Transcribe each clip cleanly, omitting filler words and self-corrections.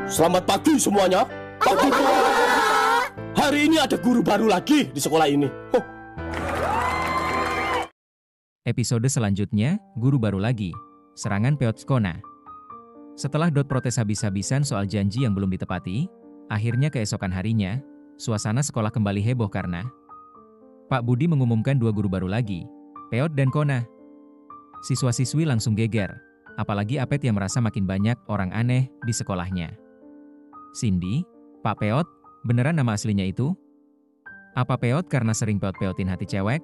Selamat pagi semuanya. Pagi. Hari ini ada guru baru lagi di sekolah ini. Episode selanjutnya, guru baru lagi. Serangan Peot Kona. Setelah Dot protes habis-habisan soal janji yang belum ditepati, akhirnya keesokan harinya, suasana sekolah kembali heboh karena Pak Budi mengumumkan 2 guru baru lagi, Peot dan Kona. Siswa-siswi langsung geger, apalagi Apet yang merasa makin banyak orang aneh di sekolahnya. Cindy, Pak Peot, beneran nama aslinya itu? Apa Peot karena sering peot-peotin hati cewek?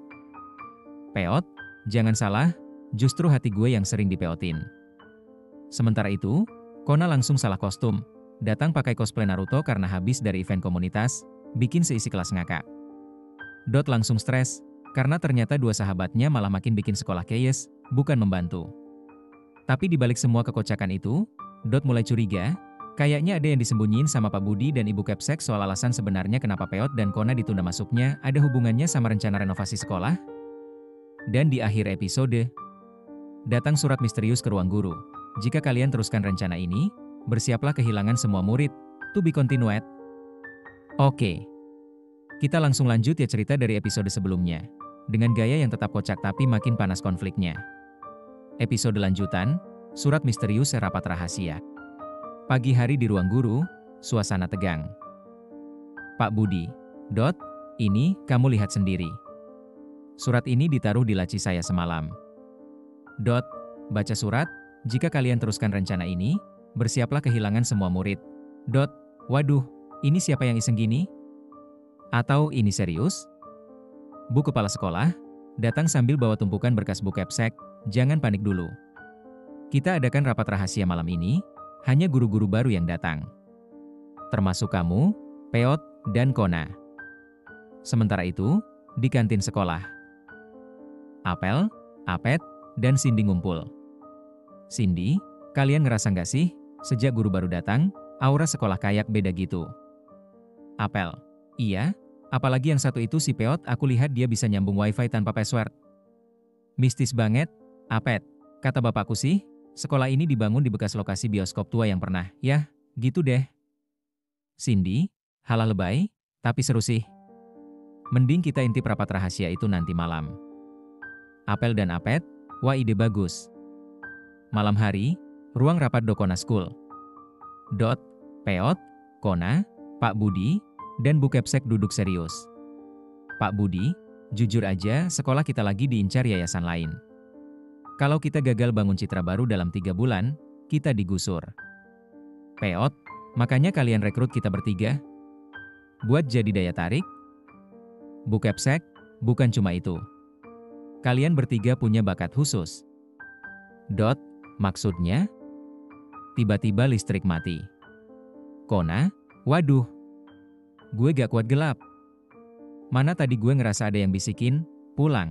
Peot? Jangan salah, justru hati gue yang sering dipeotin. Sementara itu, Kona langsung salah kostum, datang pakai cosplay Naruto karena habis dari event komunitas, bikin seisi kelas ngakak. Dot langsung stres, karena ternyata 2 sahabatnya malah makin bikin sekolah chaos, bukan membantu. Tapi dibalik semua kekocakan itu, Dot mulai curiga, kayaknya ada yang disembunyiin sama Pak Budi dan Ibu Kepsek soal alasan sebenarnya kenapa Peot dan Kona ditunda masuknya ada hubungannya sama rencana renovasi sekolah? Dan di akhir episode, datang surat misterius ke ruang guru. Jika kalian teruskan rencana ini, bersiaplah kehilangan semua murid. To be continued. Oke. Kita langsung lanjut ya cerita dari episode sebelumnya. Dengan gaya yang tetap kocak tapi makin panas konfliknya. Episode lanjutan, surat misterius rapat rahasia. Pagi hari di ruang guru, suasana tegang. Pak Budi, Dot, ini kamu lihat sendiri. Surat ini ditaruh di laci saya semalam. Dot, baca surat, jika kalian teruskan rencana ini, bersiaplah kehilangan semua murid. Dot, waduh, ini siapa yang iseng gini? Atau ini serius? Bu Kepala Sekolah, datang sambil bawa tumpukan berkas Bu Kepsek, jangan panik dulu. Kita adakan rapat rahasia malam ini, hanya guru-guru baru yang datang. Termasuk kamu, Peot, dan Kona. Sementara itu, di kantin sekolah. Apel, Apet, dan Cindy ngumpul. Cindy, kalian ngerasa nggak sih, sejak guru baru datang, aura sekolah kayak beda gitu? Apel, iya, apalagi yang satu itu si Peot, aku lihat dia bisa nyambung wifi tanpa password. Mistis banget, Apet, kata bapakku sih, sekolah ini dibangun di bekas lokasi bioskop tua yang pernah, ya, gitu deh. Cindy, halah lebay, tapi seru sih. Mending kita intip rapat rahasia itu nanti malam. Apel dan Apet, wah ide bagus. Malam hari, ruang rapat Dokona School. Dot, Peot, Kona, Pak Budi, dan Bu Kepsek duduk serius. Pak Budi, jujur aja sekolah kita lagi diincar yayasan lain. Kalau kita gagal bangun citra baru dalam 3 bulan, kita digusur. Peot, makanya kalian rekrut kita bertiga? Buat jadi daya tarik? Bu Kepsek, bukan cuma itu. Kalian bertiga punya bakat khusus. Dot, maksudnya? Tiba-tiba listrik mati. Kona, waduh. Gue gak kuat gelap. Mana tadi gue ngerasa ada yang bisikin, pulang.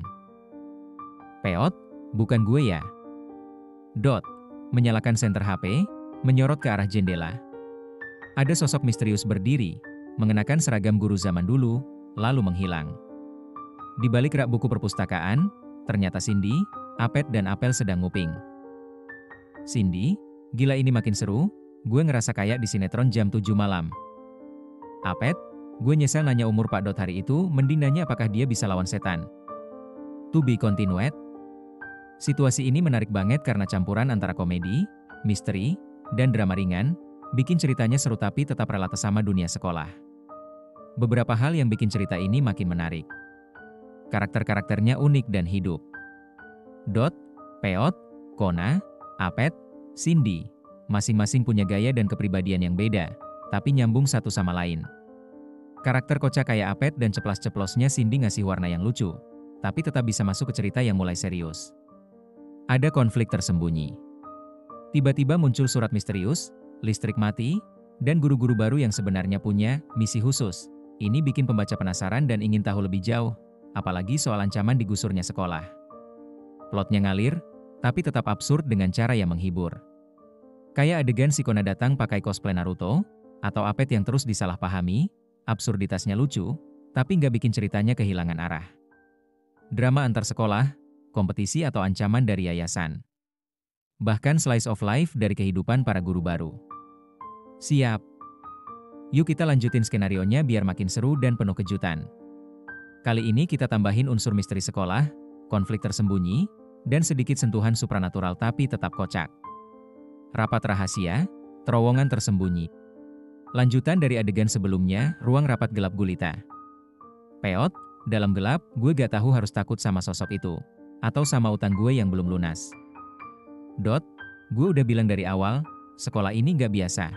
Peot, bukan gue ya. Dot, menyalakan senter HP, menyorot ke arah jendela. Ada sosok misterius berdiri, mengenakan seragam guru zaman dulu, lalu menghilang. Di balik rak buku perpustakaan, ternyata Cindy, Apet dan Apel sedang nguping. Cindy, gila ini makin seru, gue ngerasa kayak di sinetron jam 7 malam. Apet, gue nyesel nanya umur Pak Dot hari itu, mending nanya apakah dia bisa lawan setan. To be continued. Situasi ini menarik banget karena campuran antara komedi, misteri, dan drama ringan, bikin ceritanya seru tapi tetap relate sama dunia sekolah. Beberapa hal yang bikin cerita ini makin menarik. Karakter-karakternya unik dan hidup. Dot, Peot, Kona, Apet, Cindy, masing-masing punya gaya dan kepribadian yang beda, tapi nyambung satu sama lain. Karakter kocak kayak Apet dan ceplas-ceplosnya Cindy ngasih warna yang lucu, tapi tetap bisa masuk ke cerita yang mulai serius. Ada konflik tersembunyi. Tiba-tiba muncul surat misterius, listrik mati, dan guru-guru baru yang sebenarnya punya misi khusus. Ini bikin pembaca penasaran dan ingin tahu lebih jauh, apalagi soal ancaman digusurnya sekolah. Plotnya ngalir, tapi tetap absurd dengan cara yang menghibur. Kayak adegan si Kona datang pakai cosplay Naruto, atau Apet yang terus disalahpahami, absurditasnya lucu, tapi nggak bikin ceritanya kehilangan arah. Drama antar sekolah, kompetisi atau ancaman dari yayasan. Bahkan slice of life dari kehidupan para guru baru. Siap. Yuk kita lanjutin skenarionya biar makin seru dan penuh kejutan. Kali ini kita tambahin unsur misteri sekolah, konflik tersembunyi, dan sedikit sentuhan supranatural tapi tetap kocak. Rapat rahasia, terowongan tersembunyi. Lanjutan dari adegan sebelumnya, ruang rapat gelap gulita. Peot, dalam gelap, gue gak tahu harus takut sama sosok itu. Atau sama utang gue yang belum lunas. Dot, gue udah bilang dari awal, sekolah ini gak biasa.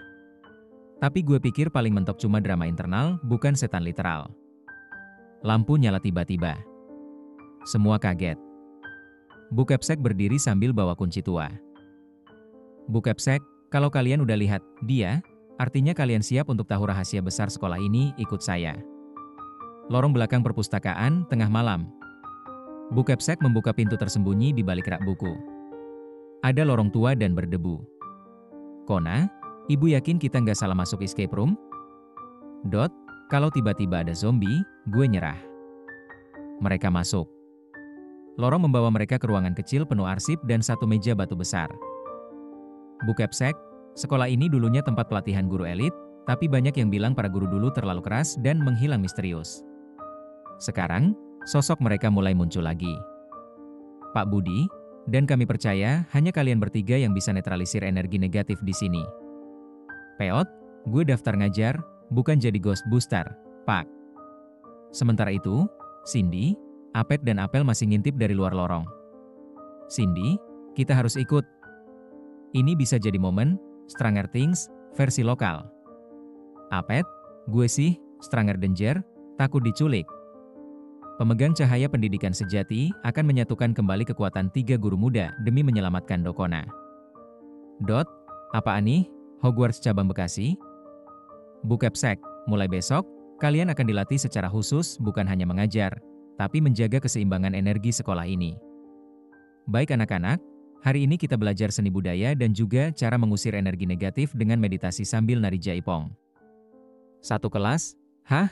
Tapi gue pikir paling mentok cuma drama internal, bukan setan literal. Lampu nyala tiba-tiba. Semua kaget. Bu Kepsek berdiri sambil bawa kunci tua. Bu Kepsek, kalau kalian udah lihat dia, artinya kalian siap untuk tahu rahasia besar sekolah ini, ikut saya. Lorong belakang perpustakaan, tengah malam. Bu Kepsek membuka pintu tersembunyi di balik rak buku. Ada lorong tua dan berdebu. Kona, ibu yakin kita nggak salah masuk escape room? Dot, kalau tiba-tiba ada zombie, gue nyerah. Mereka masuk. Lorong membawa mereka ke ruangan kecil penuh arsip dan satu meja batu besar. Bu Kepsek, sekolah ini dulunya tempat pelatihan guru elit, tapi banyak yang bilang para guru dulu terlalu keras dan menghilang misterius. Sekarang, sosok mereka mulai muncul lagi. Pak Budi, dan kami percaya hanya kalian bertiga yang bisa netralisir energi negatif di sini. Peot, gue daftar ngajar, bukan jadi ghost booster, Pak. Sementara itu, Cindy, Apet dan Apel masih ngintip dari luar lorong. Cindy, kita harus ikut. Ini bisa jadi momen, Stranger Things, versi lokal. Apet, gue sih, Stranger Danger, takut diculik. Pemegang cahaya pendidikan sejati akan menyatukan kembali kekuatan 3 guru muda demi menyelamatkan Dokona. Dot, apaan nih, Hogwarts cabang Bekasi? Bu Kepsek, mulai besok, kalian akan dilatih secara khusus bukan hanya mengajar, tapi menjaga keseimbangan energi sekolah ini. Baik anak-anak, hari ini kita belajar seni budaya dan juga cara mengusir energi negatif dengan meditasi sambil nari jaipong. Satu kelas, hah?